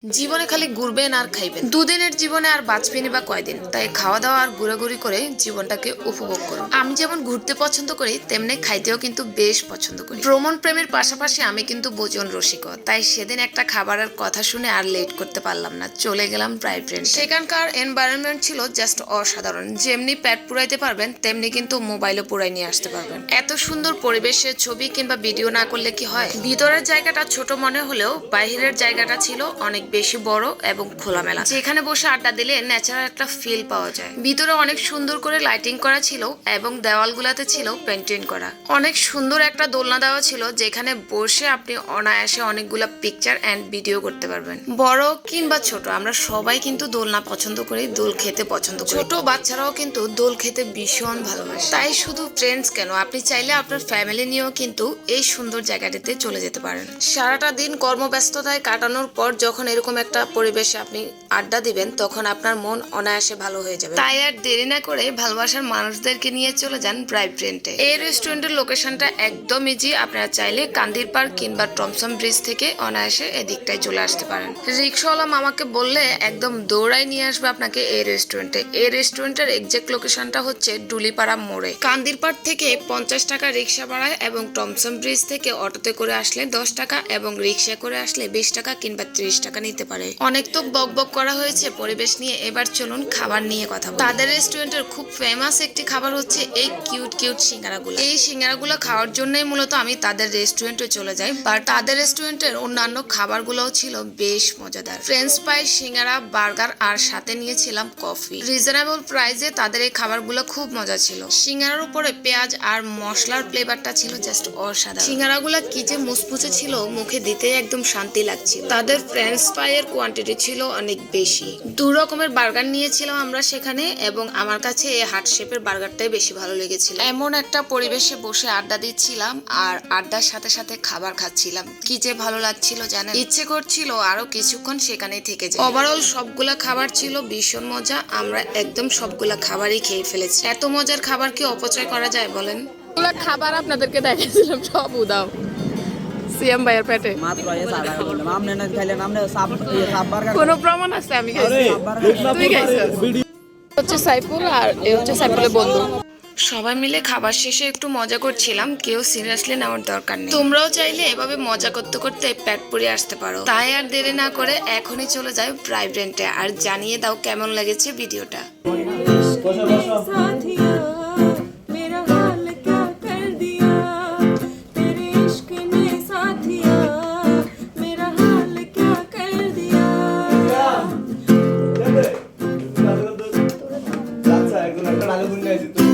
জীবনে খালি ঘুরবেন আর খাইবেন। দুদিনের জীবনে আর বাঁচবেনই বা কয়দিন, তাই খাওয়া দাওয়া আর ঘোরাঘুরি করে জীবনটাকে উপভোগ করুন। আমি যেমন ঘুরতে পছন্দ করি, তেমনি খাইতেও কিন্তু বেশ পছন্দ করি। ভ্রমণ প্রেমের পাশাপাশি আমি কিন্তু ভোজন রসিক, তাই সেদিন একটা খাবারের কথা শুনে আর লেট করতে পারলাম না, চলে গেলাম প্রায় ফ্রেন্ড। সেখানকার এনভায়রনমেন্ট ছিল জাস্ট অসাধারণ। যেমনি পেট পুরাইতে পারবেন, তেমনি কিন্তু মোবাইলও পুরাই নিয়ে আসতে পারবেন। এত সুন্দর পরিবেশে ছবি কিংবা ভিডিও না করলে কি হয়। ভিতরের জায়গাটা ছোট মনে হলেও বাহিরের জায়গাটা ছিল অনেক বেশি বড় এবং খোলামেলা, যেখানে বসে আড্ডা দিলে ন্যাচারাল একটা ফিল পাওয়া যায়। ভিতরে অনেক সুন্দর করে লাইটিং করা ছিল এবং দেওয়ালগুলাতে ছিল পেন্টিং করা। অনেক সুন্দর একটা দোলনা দেওয়া ছিল, যেখানে বসে আপনি অনায়াসে অনেকগুলা পিকচার এন্ড ভিডিও করতে পারবেন। বড় কিংবা ছোট, আমরা সবাই কিন্তু দোলনা পছন্দ করি, দোল খেতে পছন্দ করি। ছোট বাচ্চারাও কিন্তু দোল খেতে ভীষণ ভালোবাসে। তাই শুধু ফ্রেন্ডস কেন, আপনি চাইলে আপনার ফ্যামিলি নিয়েও কিন্তু এই সুন্দর জায়গাটিতে চলে যেতে পারেন। সারাটা দিন কর্মব্যস্ততায় কাটানোর পর যখন এরকম একটা পরিবেশে আপনি আড্ডা দিবেন, তখন আপনার মন অনায়াসে ভালো হয়ে যাবে। তাই আর দেরি না করে ভালোবাসার মানুষদেরকে নিয়ে চলে যান ব্রাইব্রেন্টে। এই রেস্টুরেন্টের লোকেশনটা একদম ইজি। আপনারা চাইলে কান্দির পার্ক কিংবা টমসম ব্রিজ থেকে অনায়াসে এদিকটায় চলে আসতে পারেন। রিক্সাওয়ালা মামাকে বললে একদম দৌড়াই নিয়ে আসবে আপনাকে এই রেস্টুরেন্টে। এই রেস্টুরেন্টের এক্সাক্ট লোকেশনটা হচ্ছে ডুলিপাড়া মোড়ে। কান্দির পার্ক থেকে 50 টাকা রিক্সা ভাড়ায় এবং টমসম ব্রিজ থেকে অটোতে করে আসলে 10 টাকা এবং রিক্সা করে আসলে 20 টাকা কিংবা 30 টাকা নিতে পারে। অনেক তো বক বক করা হয়েছে পরিবেশ নিয়ে, এবার চলুন খাবার নিয়ে কথা বলি। তাদের রেস্টুরেন্টের খুব ফেমাস একটি খাবার হচ্ছে এই কিউট কিউট সিঙ্গারাগুলো। এই সিঙ্গারাগুলো খাওয়ার জন্যই মূলত আমি তাদের রেস্টুরেন্টে চলে যাই। বাট তাদের রেস্টুরেন্টের অন্যান্য খাবারগুলোও ছিল বেশ মজাদার। ফ্রেঞ্চ ফ্রাই, সিঙ্গারা, বার্গার আর সাথে নিয়েছিলাম কফি। রিজনেবল প্রাইসে তাদের এই খাবারগুলো খুব মজা ছিল। সিঙ্গারার উপরে পেঁয়াজ আর মশলার ফ্লেভারটা ছিল জাস্ট অসাধারণ। সিঙ্গারাগুলো কি যে মুচমুচে ছিল, মুখে দিতেই একদম শান্তি লাগছিল। তাদের ফ্রেঞ্চ ফ্রাইয়ের কোয়ান্টিটি ছিল অনেক বেশি। 2 রকমের বার্গার নিয়েছিলাম আমরা সেখানে, এবং আমার কাছে এই হার্ট শেপের বার্গারটাই বেশি ভালো লেগেছিল। এমন একটা পরিবেশে বসে আড্ডা দিচ্ছিলাম আর আড্ডার সাথে সাথে খাবার খাচ্ছিলাম, কি যে ভালো লাগছিল জানেন। ইচ্ছে করছিল আরো কিছুক্ষণ সেখানেই থেকে যাই। ওভারঅল সবগুলা খাবার ছিল ভীষণ মজা। আমরা একদম সবগুলা খাবারই খেয়ে ফেলেছি। এত মজার খাবার কি অপচয় করা যায় বলেন? খাবার আপনাদেরকে দেখাইছিলাম সব উদাও সিএম ভাইয়ের পেটে। কোনো প্রমাণ আছে? আমি খাইছি, তুই খাইছিস। হচ্ছে সাইফুল আর এ হচ্ছে সাইফুলের বন্ধু। সবাই মিলে খাবার শেষে একটু মজা করছিলাম, কেউ সিরিয়াসলি নেওয়ার দরকার নেই। তোমরাও চাইলে এভাবে মজা করতে করতে পেট পুড়ে আসতে পারো। তাই আর দেরি না করে এখনই চলে যাও ব্রাইব্রেন্টে আর জানিয়ে দাও কেমন লেগেছে ভিডিওটা। একজন একটা আগে